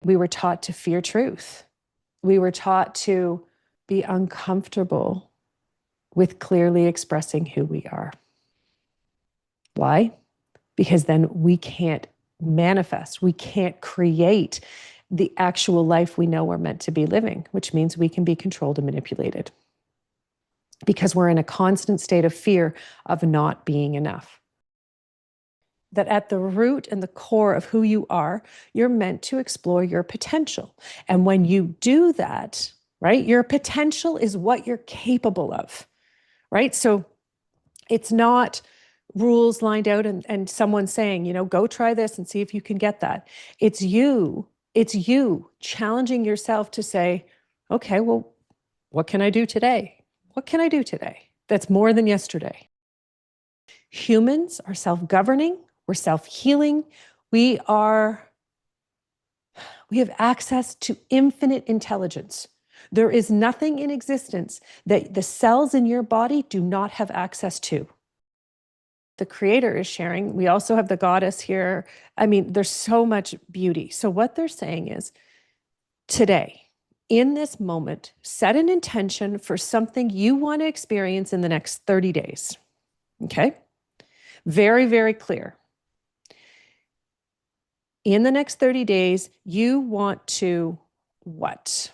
We were taught to fear truth. We were taught to be uncomfortable with clearly expressing who we are. Why? Because then we can't manifest, we can't create the actual life we know we're meant to be living, which means we can be controlled and manipulated because we're in a constant state of fear of not being enough. That at the root and the core of who you are, you're meant to explore your potential. And when you do that, right, your potential is what you're capable of, right? So it's not rules lined out and someone saying, go try this and see if you can get that. It's you challenging yourself to say, okay, well, what can I do today? What can I do today that's more than yesterday? Humans are self-governing, we're self-healing, we have access to infinite intelligence. There is nothing in existence that the cells in your body do not have access to. The creator is sharing. We also have the goddess here. I mean, there's so much beauty. So what they're saying is, today, in this moment, set an intention for something you want to experience in the next 30 days. Okay? Very, very clear. In the next 30 days, you want to what?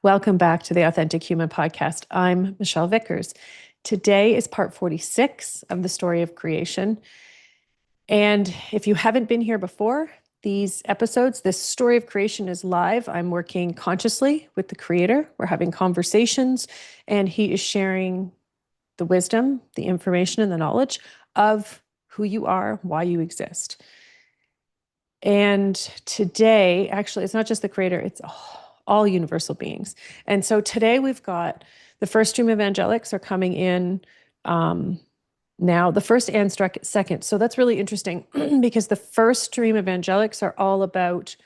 Welcome back to the Authentic Human Podcast. I'm Michelle Vickers. Today is part 46 of the story of creation. And if you haven't been here before, these episodes, this story of creation is live. I'm working consciously with the creator. We're having conversations, and he is sharing the wisdom, the information, and the knowledge of who you are, why you exist. And today, actually, it's not just the creator, it's all universal beings. And so today we've got the first stream of angelics are coming in now, the first and second. So that's really interesting because the first stream of angelics are all about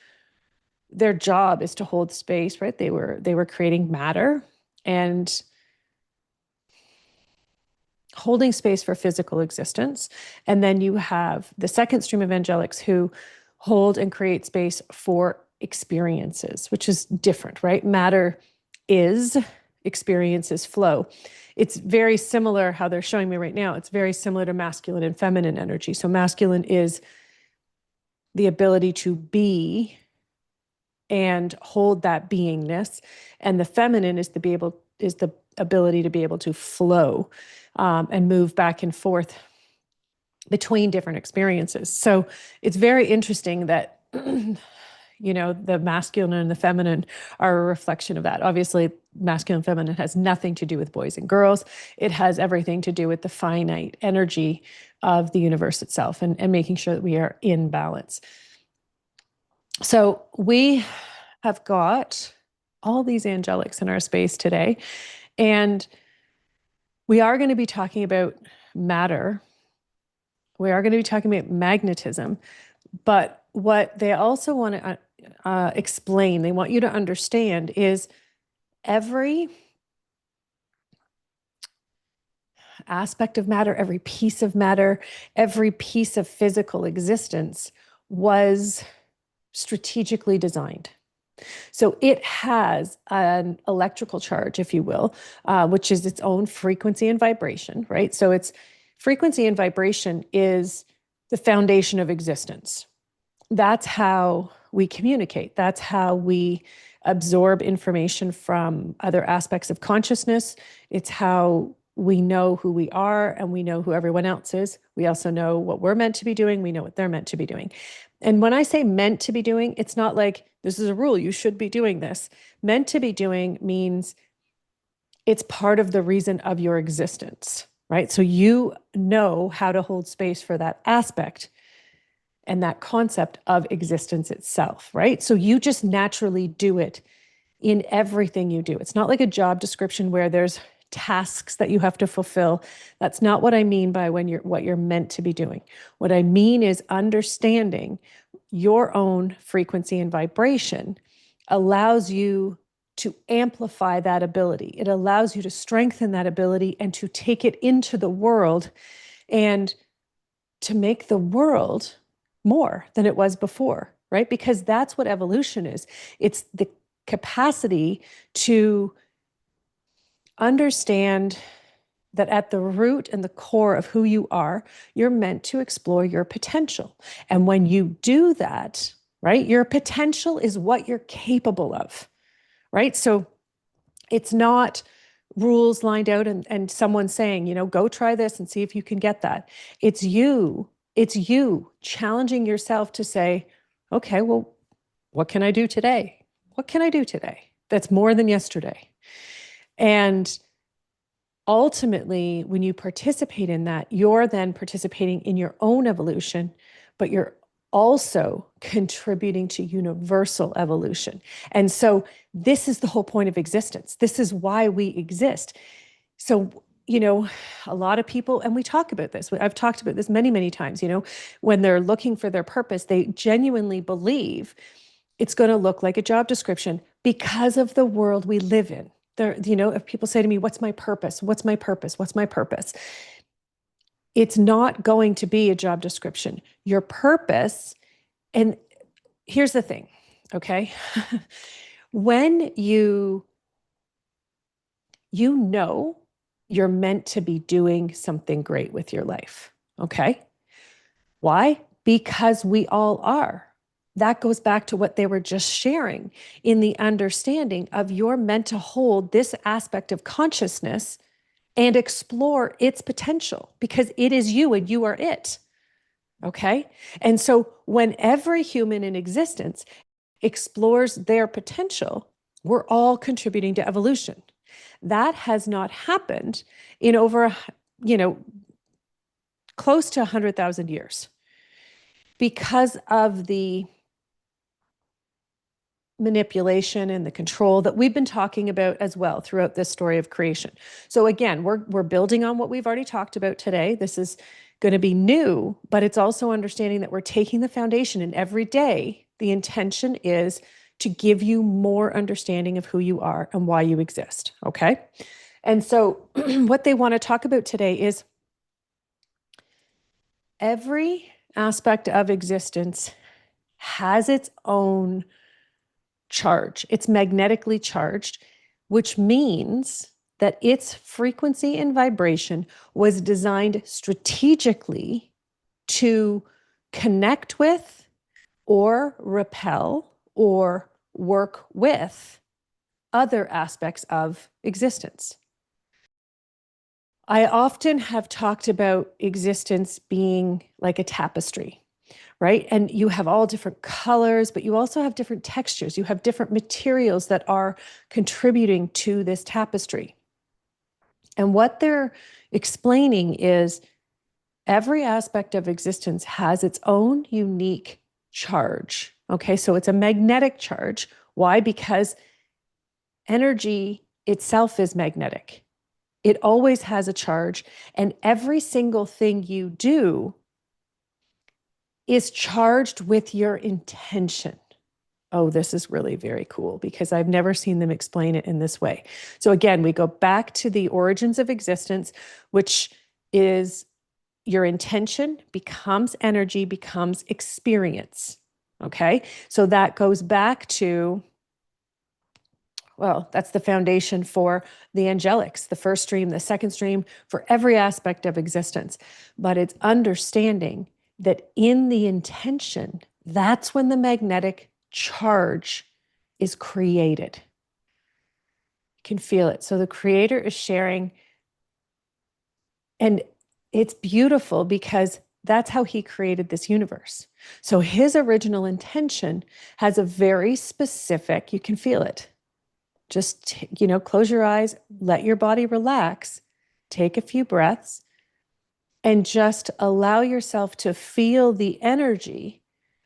their job is to hold space, right? They were creating matter and holding space for physical existence. And then you have the second stream of angelics who hold and create space for experiences, which is different, right? Matter is, experiences flow. It's very similar how they're showing me right now. It's very similar to masculine and feminine energy. So masculine is the ability to be and hold that beingness. And the feminine is the ability to be able to flow and move back and forth between different experiences. So it's very interesting that the masculine and the feminine are a reflection of that. Obviously, masculine and feminine has nothing to do with boys and girls. It has everything to do with the finite energy of the universe itself and making sure that we are in balance. So we have got all these angelics in our space today, and we are going to be talking about matter. We are going to be talking about magnetism, but what they also want to explain, they want you to understand is every aspect of matter, every piece of matter, every piece of physical existence was strategically designed. So it has an electrical charge, if you will, which is its own frequency and vibration, right? So its frequency and vibration is the foundation of existence. That's how we communicate. That's how we absorb information from other aspects of consciousness. It's how we know who we are and we know who everyone else is. We also know what we're meant to be doing. We know what they're meant to be doing. And when I say meant to be doing, it's not like this is a rule, you should be doing this. Meant to be doing means it's part of the reason of your existence, right? So you know how to hold space for that aspect and that concept of existence itself, right? So you just naturally do it in everything you do. It's not like a job description where there's tasks that you have to fulfill. That's not what I mean by what you're meant to be doing. What I mean is understanding your own frequency and vibration allows you to amplify that ability. It allows you to strengthen that ability and to take it into the world and to make the world more than it was before, right? Because that's what evolution is. It's the capacity to understand that at the root and the core of who you are, you're meant to explore your potential. And when you do that, right, your potential is what you're capable of, right? So it's not rules lined out and someone saying, go try this and see if you can get that. It's you challenging yourself to say, okay, well, what can I do today? What can I do today that's more than yesterday? And ultimately, when you participate in that, you're then participating in your own evolution, but you're also contributing to universal evolution. And so this is the whole point of existence. This is why we exist. So, a lot of people, and we talk about this, I've talked about this many, many times, when they're looking for their purpose, they genuinely believe it's going to look like a job description because of the world we live in. If people say to me, what's my purpose? What's my purpose? What's my purpose? It's not going to be a job description. Your purpose, and here's the thing, okay? When you know you're meant to be doing something great with your life, okay? Why? Because we all are. That goes back to what they were just sharing in the understanding of you're meant to hold this aspect of consciousness and explore its potential because it is you and you are it. Okay. And so when every human in existence explores their potential, we're all contributing to evolution. That has not happened in over, close to 100,000 years because of the manipulation and the control that we've been talking about as well throughout this story of creation. So again, we're building on what we've already talked about today. This is going to be new, but it's also understanding that we're taking the foundation, and every day the intention is to give you more understanding of who you are and why you exist. Okay. And so what they want to talk about today is every aspect of existence has its own charge. It's magnetically charged, which means that its frequency and vibration was designed strategically to connect with or repel or work with other aspects of existence. I often have talked about existence being like a tapestry, right? And you have all different colors, but you also have different textures. You have different materials that are contributing to this tapestry. And what they're explaining is every aspect of existence has its own unique charge. Okay, so it's a magnetic charge. Why? Because energy itself is magnetic. It always has a charge, and every single thing you do is charged with your intention. Oh, this is really very cool because I've never seen them explain it in this way. So again, we go back to the origins of existence, which is your intention becomes energy, becomes experience. Okay. So that goes back to, well, that's the foundation for the angelics, the first stream, the second stream, for every aspect of existence. But it's understanding that in the intention, that's when the magnetic charge is created. You can feel it. So the creator is sharing, and it's beautiful because that's how he created this universe. So his original intention has a very specific, you can feel it. Just, close your eyes, let your body relax, take a few breaths, and just allow yourself to feel the energy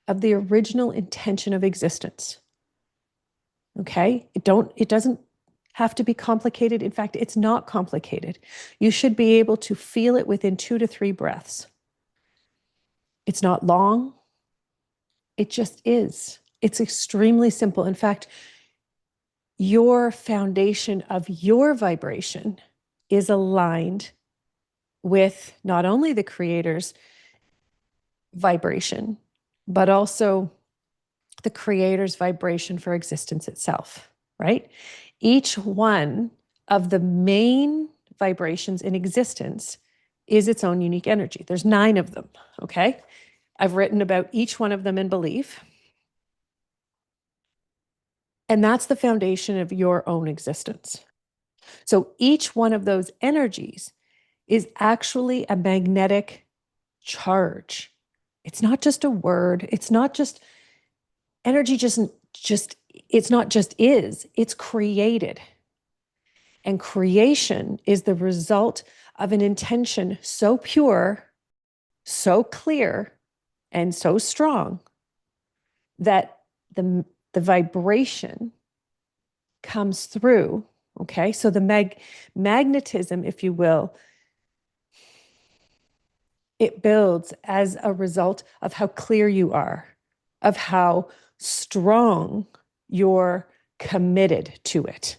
of the original intention of existence. Okay? It doesn't have to be complicated. In fact, it's not complicated. You should be able to feel it within 2 to 3 breaths. It's not long. It just is. It's extremely simple. In fact, your foundation of your vibration is aligned with not only the creator's vibration, but also the creator's vibration for existence itself, right? Each one of the main vibrations in existence is its own unique energy. There's 9 of them, okay? I've written about each one of them in Belief. And that's the foundation of your own existence. So each one of those energies is actually a magnetic charge. It's not just a word. It's not just energy, it's not just is, it's created. And creation is the result of an intention so pure, so clear, and so strong that the vibration comes through. Okay, so the magnetism, if you will, it builds as a result of how clear you are, of how strong you're committed to it.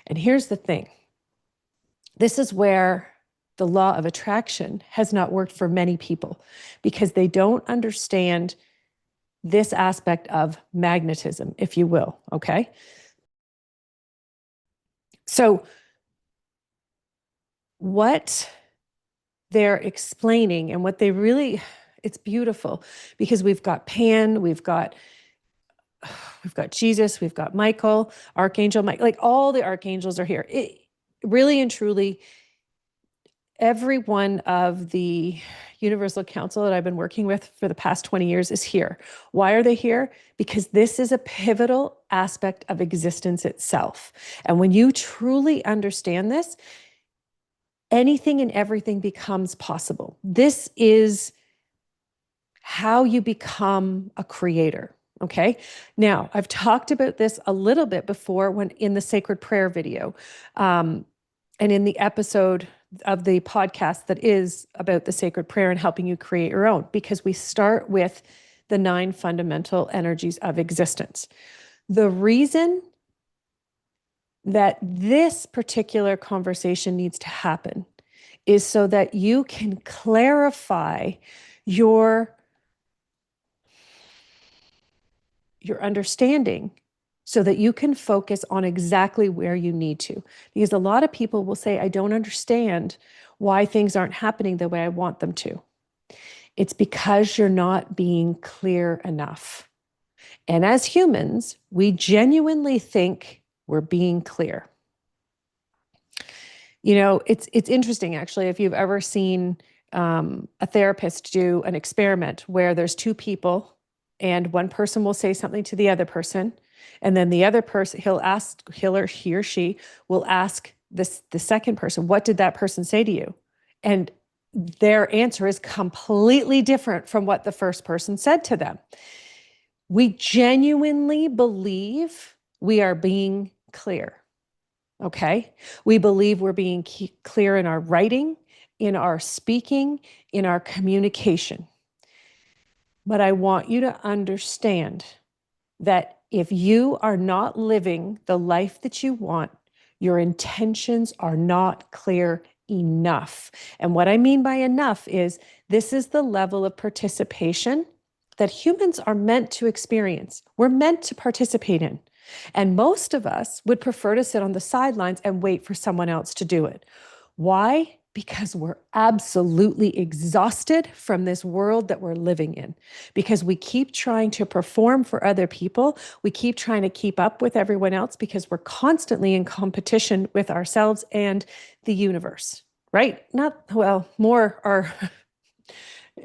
And here's the thing. This is where the law of attraction has not worked for many people, because they don't understand this aspect of magnetism, if you will, okay? So what they're explaining and what they really, it's beautiful, because we've got Pan, we've got Jesus, we've got Michael, Archangel Mike, like all the archangels are here. It really and truly, every one of the Universal Council that I've been working with for the past 20 years is here. Why are they here? Because this is a pivotal aspect of existence itself. And when you truly understand this, anything and everything becomes possible. This is how you become a creator. Okay. Now, I've talked about this a little bit before when in the sacred prayer video, and in the episode of the podcast that is about the sacred prayer and helping you create your own, because we start with the 9 fundamental energies of existence. The reason that this particular conversation needs to happen is so that you can clarify your understanding, so that you can focus on exactly where you need to. Because a lot of people will say, I don't understand why things aren't happening the way I want them to. It's because you're not being clear enough. And as humans, we genuinely think we're being clear. You know, it's interesting, actually, if you've ever seen a therapist do an experiment where there's 2 people and one person will say something to the other person, and then the other person, he or she will ask the second person, what did that person say to you? And their answer is completely different from what the first person said to them. We genuinely believe we are being clear. Okay. We believe we're being clear in our writing, in our speaking, in our communication. But I want you to understand that if you are not living the life that you want, your intentions are not clear enough. And what I mean by enough is this is the level of participation that humans are meant to experience. We're meant to participate in. And most of us would prefer to sit on the sidelines and wait for someone else to do it. Why? Because we're absolutely exhausted from this world that we're living in. Because we keep trying to perform for other people. We keep trying to keep up with everyone else because we're constantly in competition with ourselves and the universe, right?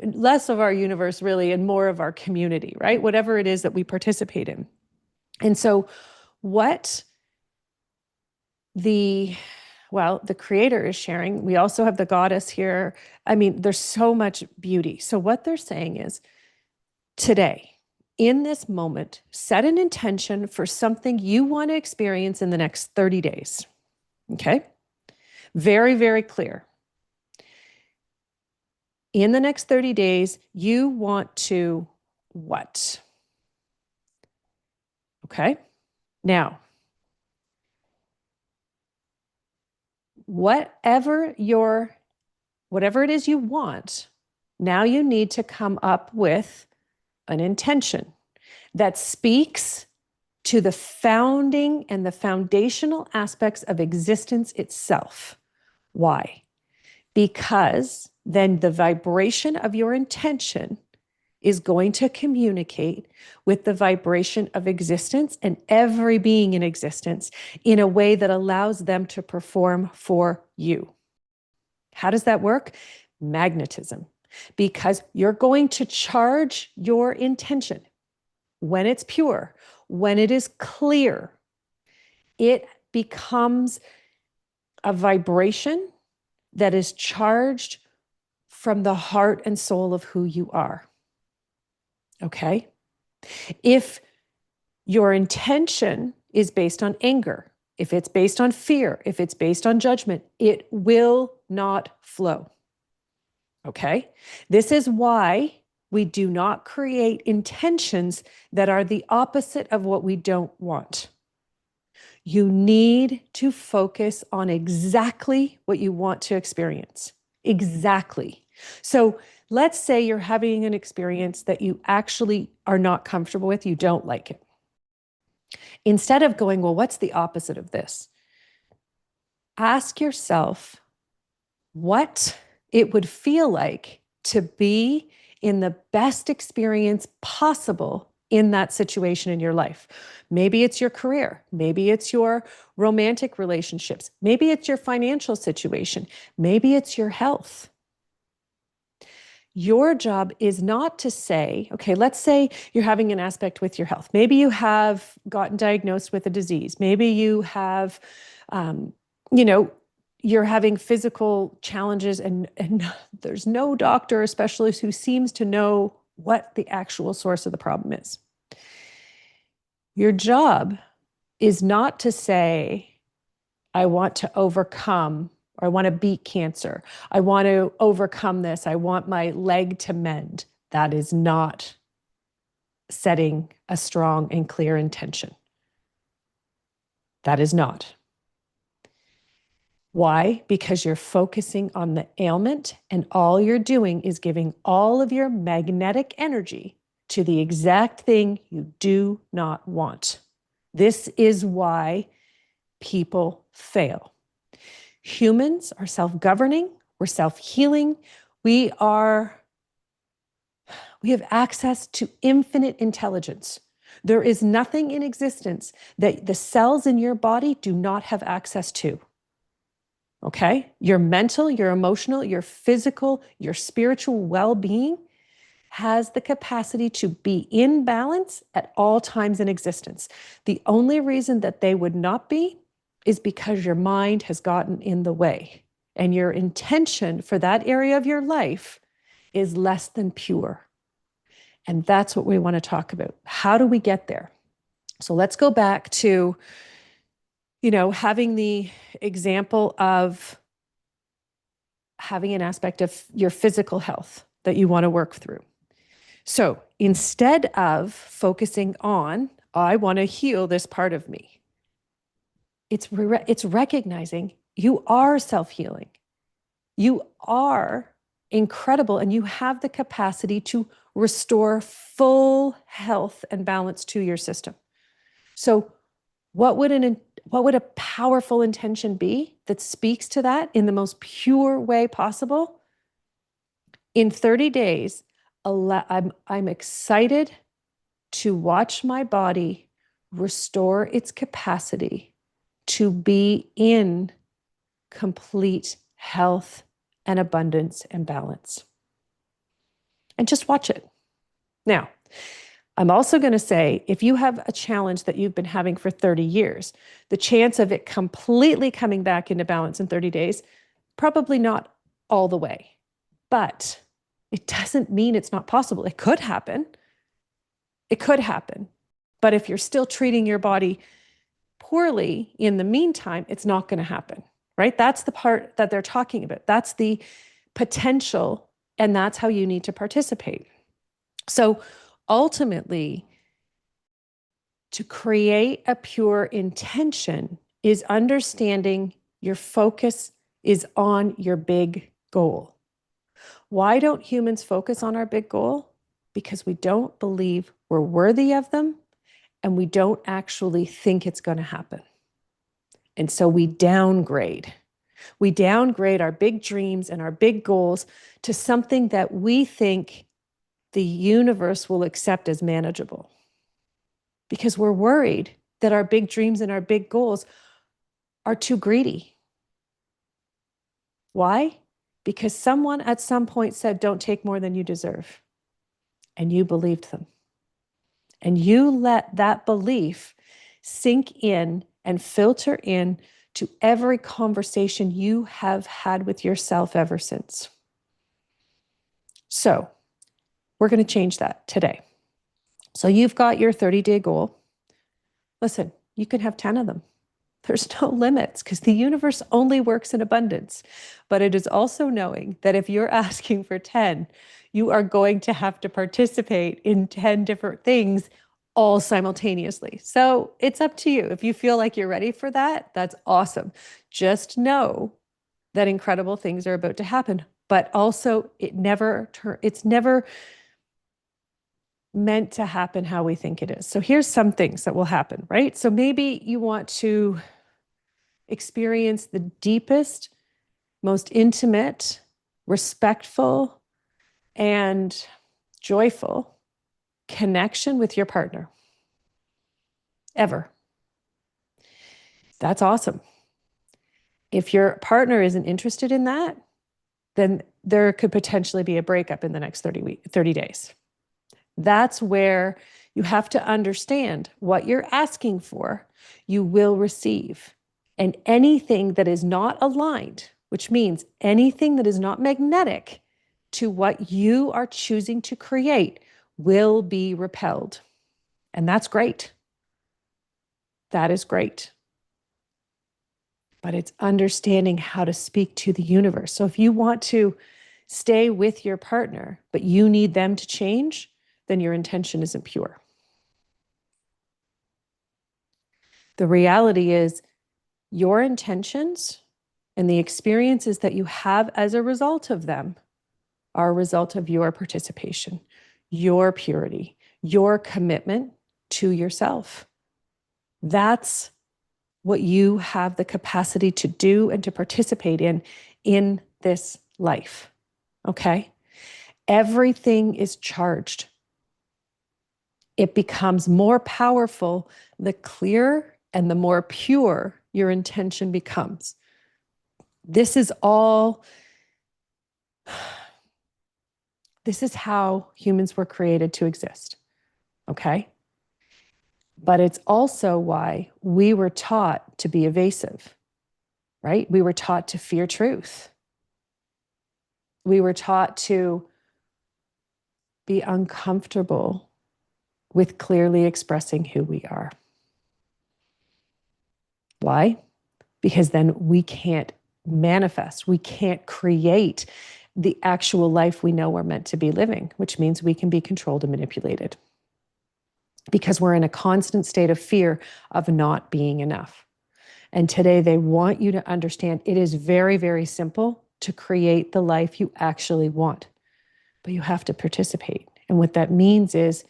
Less of our universe really, and more of our community, right? Whatever it is that we participate in. And so what the creator is sharing, we also have the goddess here. I mean, there's so much beauty. So what they're saying is, today, in this moment, set an intention for something you want to experience in the next 30 days. Okay? Very, very clear. In the next 30 days, you want to what? Okay? Now, whatever it is you want, Now you need to come up with an intention that speaks to the founding and the foundational aspects of existence itself. Why? Because then the vibration of your intention is going to communicate with the vibration of existence and every being in existence in a way that allows them to perform for you. How does that work? Magnetism. Because you're going to charge your intention when it's pure, when it is clear, it becomes a vibration that is charged from the heart and soul of who you are. Okay? If your intention is based on anger, if it's based on fear, if it's based on judgment, it will not flow. Okay? This is why we do not create intentions that are the opposite of what we don't want. You need to focus on exactly what you want to experience. Exactly. So let's say you're having an experience that you actually are not comfortable with, you don't like it. Instead of going, well, what's the opposite of this? Ask yourself what it would feel like to be in the best experience possible in that situation in your life. Maybe it's your career. Maybe it's your romantic relationships. Maybe it's your financial situation. Maybe it's your health. Your job is not to say, okay, let's say you're having an aspect with your health. Maybe you have gotten diagnosed with a disease. Maybe you have, you're having physical challenges and there's no doctor or specialist who seems to know what the actual source of the problem is. Your job is not to say, I want to overcome, or I want to beat cancer. I want to overcome this. I want my leg to mend. That is not setting a strong and clear intention. That is not. Why? Because you're focusing on the ailment, and all you're doing is giving all of your magnetic energy to the exact thing you do not want. This is why people fail. Humans are self-governing, we're self-healing, we have access to infinite intelligence. There is nothing in existence that the cells in your body do not have access to. Okay? Your mental, your emotional, your physical, your spiritual well-being has the capacity to be in balance at all times in existence. The only reason that they would not be is because your mind has gotten in the way, and your intention for that area of your life is less than pure. And that's what we want to talk about. How do we get there? So let's go back to, having the example of having an aspect of your physical health that you want to work through. So instead of focusing on, I want to heal this part of me, it's recognizing you are self-healing. You are incredible, and you have the capacity to restore full health and balance to your system. So what would a powerful intention be that speaks to that in the most pure way possible? In 30 days, I'm excited to watch my body restore its capacity to be in complete health and abundance and balance. And just watch it. Now, I'm also going to say, if you have a challenge that you've been having for 30 years, the chance of it completely coming back into balance in 30 days, probably not all the way. But it doesn't mean it's not possible. It could happen. It could happen. But if you're still treating your body poorly in the meantime, it's not going to happen, right? That's the part that they're talking about. That's the potential, and that's how you need to participate. So ultimately, to create a pure intention is understanding your focus is on your big goal. Why don't humans focus on our big goal? Because we don't believe we're worthy of them, and we don't actually think it's going to happen. And so we downgrade. We downgrade our big dreams and our big goals to something that we think the universe will accept as manageable. Because we're worried that our big dreams and our big goals are too greedy. Why? Because someone at some point said, don't take more than you deserve. And you believed them. And you let that belief sink in and filter in to every conversation you have had with yourself ever since. So we're going to change that today. So you've got your 30-day goal. Listen, you can have 10 of them. There's no limits because the universe only works in abundance. But it is also knowing that if you're asking for 10, you are going to have to participate in 10 different things all simultaneously. So it's up to you. If you feel like you're ready for that, that's awesome. Just know that incredible things are about to happen. But also, it's never meant to happen how we think it is. So here's some things that will happen, right? So maybe you want to experience the deepest, most intimate, respectful, and joyful connection with your partner ever. That's awesome. If your partner isn't interested in that, then there could potentially be a breakup in the next 30 days. That's where you have to understand what you're asking for, you will receive. And anything that is not aligned, which means anything that is not magnetic to what you are choosing to create, will be repelled. And that's great. That is great. But it's understanding how to speak to the universe. So if you want to stay with your partner, but you need them to change, then your intention isn't pure. The reality is your intentions and the experiences that you have as a result of them are a result of your participation, your purity, your commitment to yourself. That's what you have the capacity to do and to participate in this life. Okay? Everything is charged. It becomes more powerful the clearer and the more pure your intention becomes. This is how humans were created to exist. Okay? But it's also why we were taught to be evasive, right? We were taught to fear truth. We were taught to be uncomfortable with clearly expressing who we are. Why? Because then we can't manifest, we can't create the actual life we know we're meant to be living, which means we can be controlled and manipulated. Because we're in a constant state of fear of not being enough. And today they want you to understand it is very, very simple to create the life you actually want, but you have to participate. And what that means is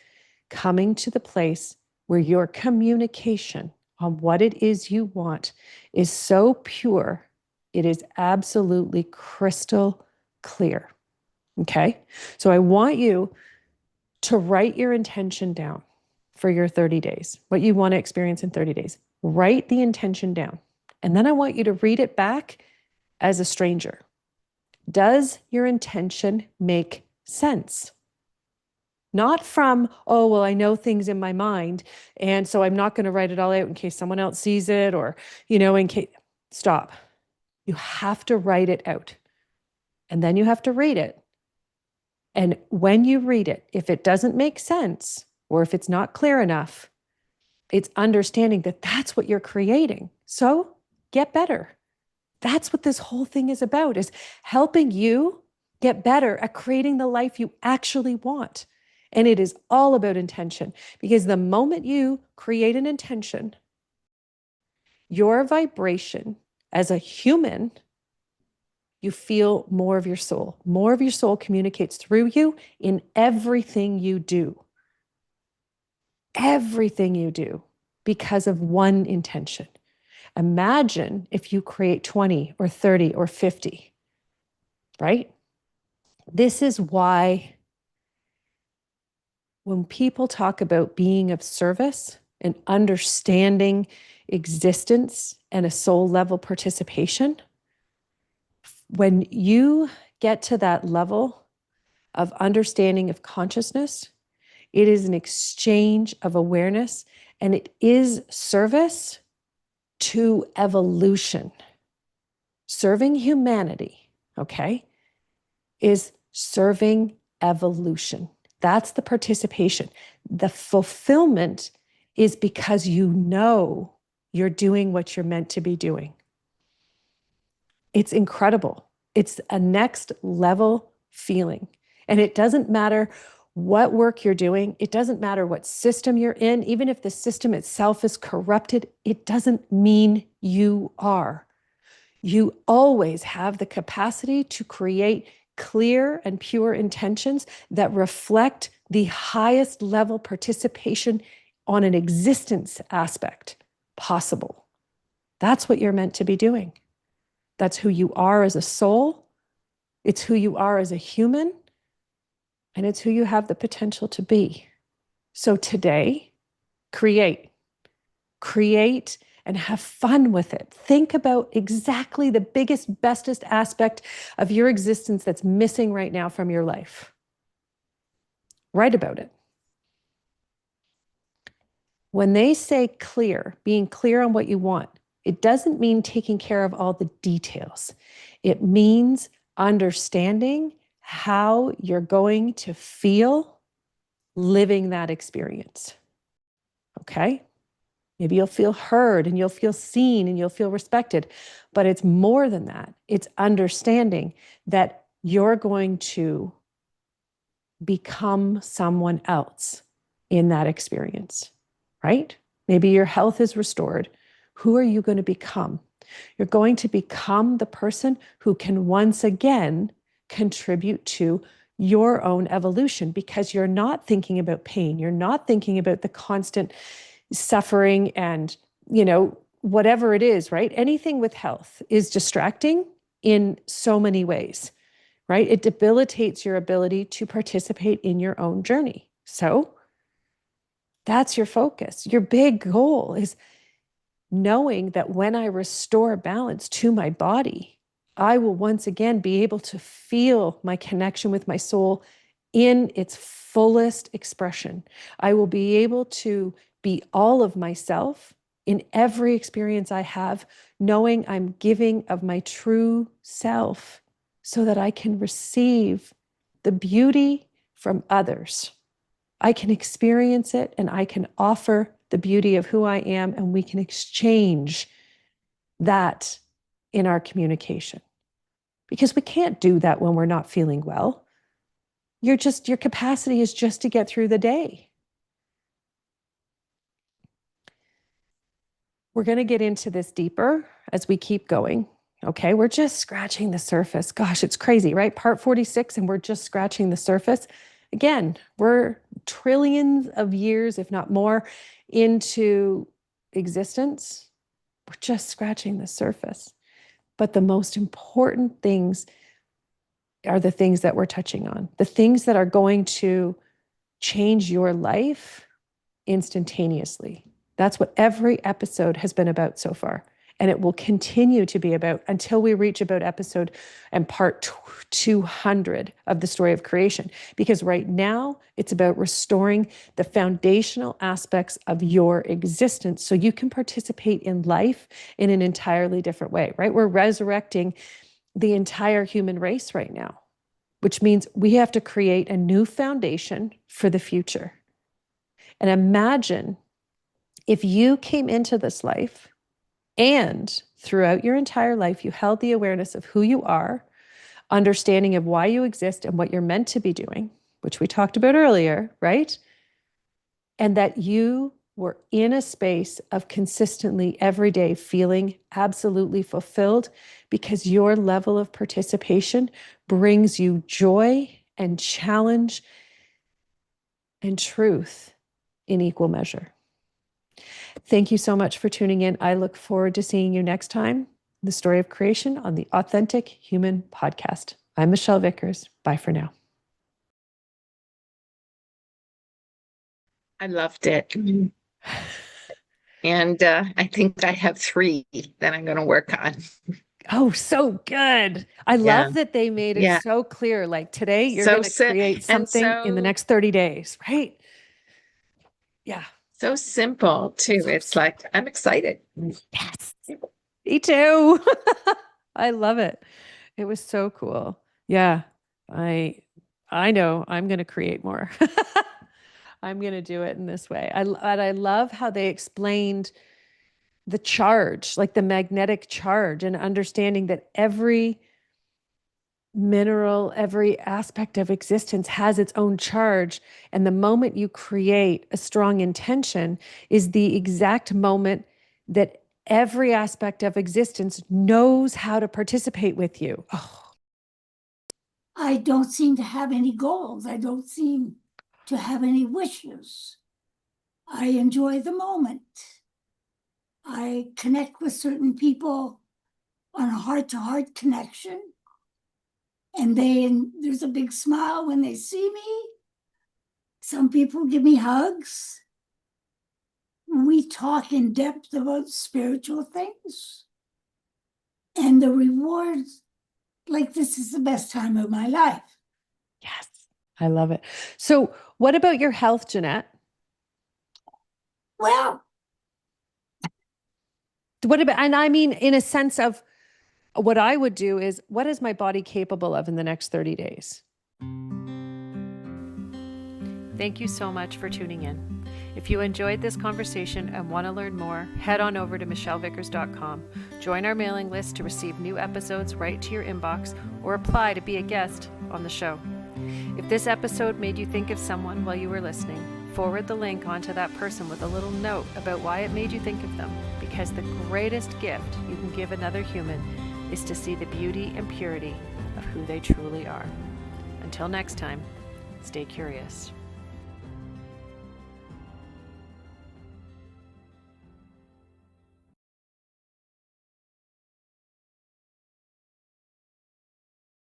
coming to the place where your communication on what it is you want is so pure, it is absolutely crystal clear. Okay? So I want you to write your intention down for your 30 days, what you want to experience in 30 days. Write the intention down. And then I want you to read it back as a stranger. Does your intention make sense? Not from, oh, well, I know things in my mind, and so I'm not going to write it all out in case someone else sees it or, in case. Stop. You have to write it out. And then you have to read it. And when you read it, if it doesn't make sense, or if it's not clear enough, it's understanding that that's what you're creating. So get better. That's what this whole thing is about, is helping you get better at creating the life you actually want. And it is all about intention, because the moment you create an intention, your vibration as a human, you feel more of your soul. More of your soul communicates through you in everything you do. Everything you do, because of one intention. Imagine if you create 20 or 30 or 50, right? This is why when people talk about being of service and understanding existence and a soul level participation, when you get to that level of understanding of consciousness, it is an exchange of awareness, and it is service to evolution. Serving humanity, okay, is serving evolution. That's the participation. The fulfillment is because you know you're doing what you're meant to be doing. It's incredible. It's a next level feeling. And it doesn't matter what work you're doing. It doesn't matter what system you're in. Even if the system itself is corrupted, it doesn't mean you are. You always have the capacity to create clear and pure intentions that reflect the highest level participation on an existence aspect possible. That's what you're meant to be doing. That's who you are as a soul. It's who you are as a human. And it's who you have the potential to be. So today, create and have fun with it. Think about exactly the biggest, bestest aspect of your existence that's missing right now from your life. Write about it. When they say clear, being clear on what you want, it doesn't mean taking care of all the details. It means understanding how you're going to feel living that experience. Okay? Maybe you'll feel heard and you'll feel seen and you'll feel respected. But it's more than that. It's understanding that you're going to become someone else in that experience, right? Maybe your health is restored. Who are you going to become? You're going to become the person who can once again contribute to your own evolution, because you're not thinking about pain. You're not thinking about the constant suffering and, whatever it is, right? Anything with health is distracting in so many ways, right? It debilitates your ability to participate in your own journey. So that's your focus. Your big goal is knowing that when I restore balance to my body, I will once again be able to feel my connection with my soul in its fullest expression. I will be able to be all of myself in every experience I have, knowing I'm giving of my true self so that I can receive the beauty from others. I can experience it and I can offer the beauty of who I am, and we can exchange that in our communication. Because we can't do that when we're not feeling well. Your capacity is just to get through the day. We're going to get into this deeper as we keep going. Okay, we're just scratching the surface. Gosh, it's crazy, right? Part 46, and we're just scratching the surface. Again, we're trillions of years, if not more, into existence. We're just scratching the surface. But the most important things are the things that we're touching on, the things that are going to change your life instantaneously. That's what every episode has been about so far. And it will continue to be about until we reach about episode and part 200 of the story of creation. Because right now it's about restoring the foundational aspects of your existence so you can participate in life in an entirely different way, right? We're resurrecting the entire human race right now, which means we have to create a new foundation for the future. And imagine if you came into this life and throughout your entire life, you held the awareness of who you are, understanding of why you exist and what you're meant to be doing, which we talked about earlier, right? And that you we're in a space of consistently every day feeling absolutely fulfilled because your level of participation brings you joy and challenge and truth in equal measure. Thank you so much for tuning in. I look forward to seeing you next time. The Story of Creation on the Authentic Human Podcast. I'm Michelle Vickers. Bye for now. I loved it. And I think I have 3 that I'm going to work on. Oh, so good. I Yeah. love that they made it Yeah. so clear. Like today, you're So going to create something in the next 30 days, right? Yeah. so simple too. It's like, I'm excited. Yes. Me too. I love it. It was so cool. Yeah. I know I'm going to create more. I'm going to do it in this way. And I love how they explained the charge, like the magnetic charge, and understanding that every mineral, every aspect of existence has its own charge. And the moment you create a strong intention is the exact moment that every aspect of existence knows how to participate with you. Oh. I don't seem to have any goals. I don't seem to have any wishes. I enjoy the moment. I connect with certain people on a heart-to-heart connection. And there's a big smile when they see me. Some people give me hugs. We talk in depth about spiritual things. And the rewards, like this is the best time of my life. Yes, I love it. So what about your health, Jeanette? Well, What about, and I mean, in a sense of what I would do is, what is my body capable of in the next 30 days? Thank you so much for tuning in. If you enjoyed this conversation and want to learn more, head on over to michellevickers.com. Join our mailing list to receive new episodes right to your inbox or apply to be a guest on the show. If this episode made you think of someone while you were listening, forward the link onto that person with a little note about why it made you think of them, because the greatest gift you can give another human is to see the beauty and purity of who they truly are. Until next time, stay curious.